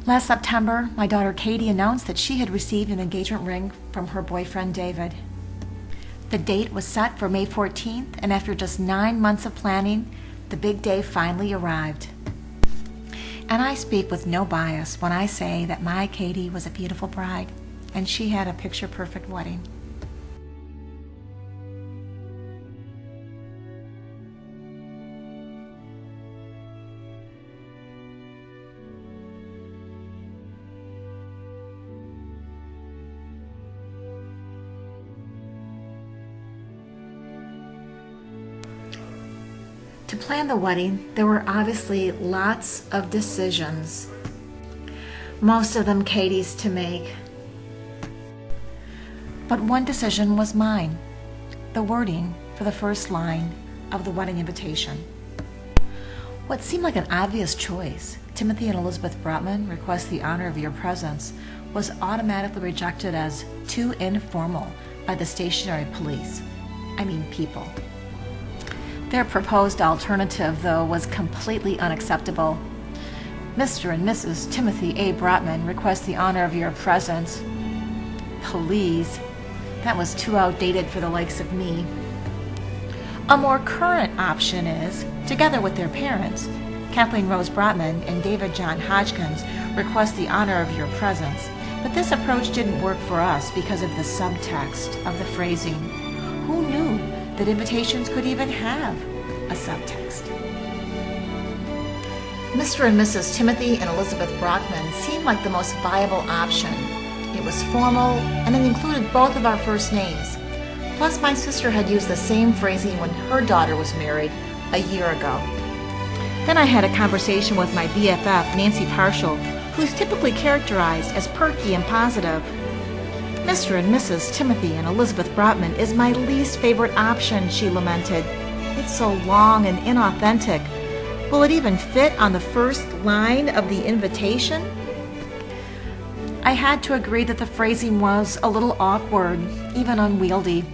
Last September, my daughter Katie announced that she had received an engagement ring from her boyfriend David. The date was set for May 14th, and after just 9 months of planning, the big day finally arrived. And I speak with no bias when I say that my Katie was a beautiful bride, and she had a picture-perfect wedding. To plan the wedding, there were obviously lots of decisions, most of them Katie's to make. But one decision was mine, the wording for the first line of the wedding invitation. What seemed like an obvious choice, Timothy and Elizabeth Brotman request the honor of your presence, was automatically rejected as too informal by the stationary police. People. Their proposed alternative, though, was completely unacceptable. Mr. and Mrs. Timothy A. Brotman request the honor of your presence. Please. That was too outdated for the likes of me. A more current option is, together with their parents, Kathleen Rose Brotman and David John Hodgkins request the honor of your presence. But this approach didn't work for us because of the subtext of the phrasing. Who knew that invitations could even have a subtext? Mr. and Mrs. Timothy and Elizabeth Brotman seemed like the most viable option. It was formal, and it included both of our first names. Plus, my sister had used the same phrasing when her daughter was married a year ago. Then I had a conversation with my BFF, Nancy Parshall, who's typically characterized as perky and positive. Mr. and Mrs. Timothy and Elizabeth Brotman is my least favorite option, she lamented. It's so long and inauthentic. Will it even fit on the first line of the invitation? I had to agree that the phrasing was a little awkward, even unwieldy,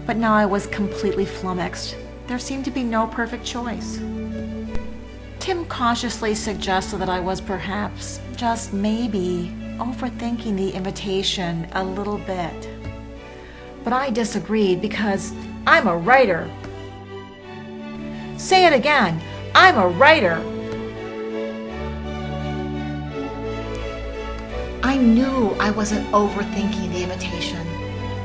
but now I was completely flummoxed. There seemed to be no perfect choice. Tim cautiously suggested that I was perhaps, just maybe, overthinking the invitation a little bit. But I disagreed because I'm a writer. Say it again. I'm a writer. I knew I wasn't overthinking the invitation.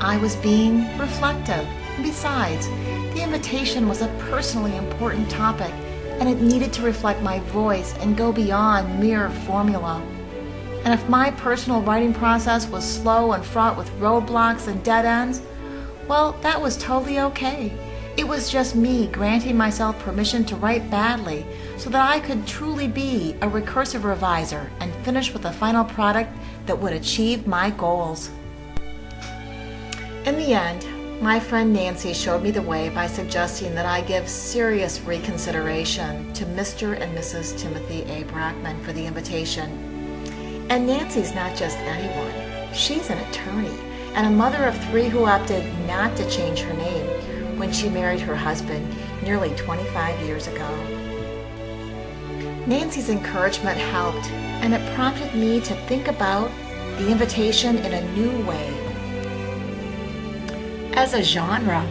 I was being reflective. Besides, the invitation was a personally important topic, and it needed to reflect my voice and go beyond mere formula. And if my personal writing process was slow and fraught with roadblocks and dead ends, well, that was totally okay. It was just me granting myself permission to write badly so that I could truly be a recursive reviser and finish with a final product that would achieve my goals. In the end, my friend Nancy showed me the way by suggesting that I give serious reconsideration to Mr. and Mrs. Timothy A. Brotman for the invitation. And Nancy's not just anyone. She's an attorney and a mother of 3 who opted not to change her name when she married her husband nearly 25 years ago. Nancy's encouragement helped, and it prompted me to think about the invitation in a new way. As a genre.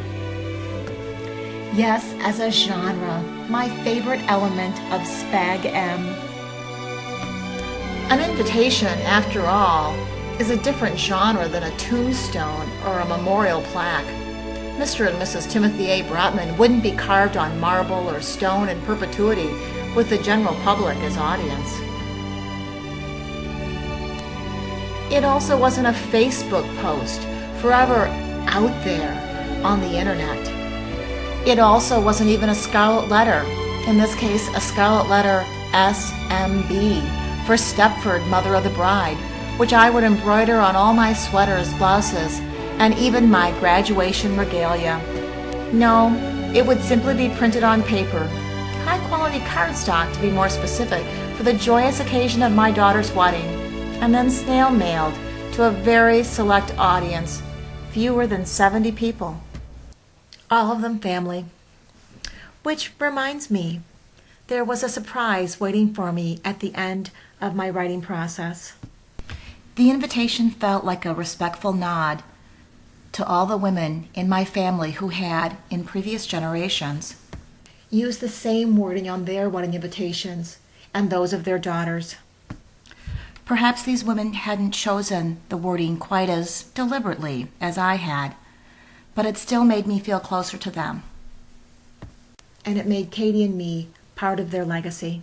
Yes, as a genre, my favorite element of Spag M. An invitation, after all, is a different genre than a tombstone or a memorial plaque. Mr. and Mrs. Timothy A. Brotman wouldn't be carved on marble or stone in perpetuity with the general public as audience. It also wasn't a Facebook post forever out there on the internet. It also wasn't even a scarlet letter, in this case a scarlet letter SMB for Stepford, Mother of the Bride, which I would embroider on all my sweaters, blouses, and even my graduation regalia. No, it would simply be printed on paper, high-quality cardstock to be more specific, for the joyous occasion of my daughter's wedding, and then snail-mailed to a very select audience, fewer than 70 people, all of them family. Which reminds me, there was a surprise waiting for me at the end of my writing process. The invitation felt like a respectful nod to all the women in my family who had, in previous generations, used the same wording on their wedding invitations and those of their daughters. Perhaps these women hadn't chosen the wording quite as deliberately as I had, but it still made me feel closer to them. And it made Katie and me part of their legacy.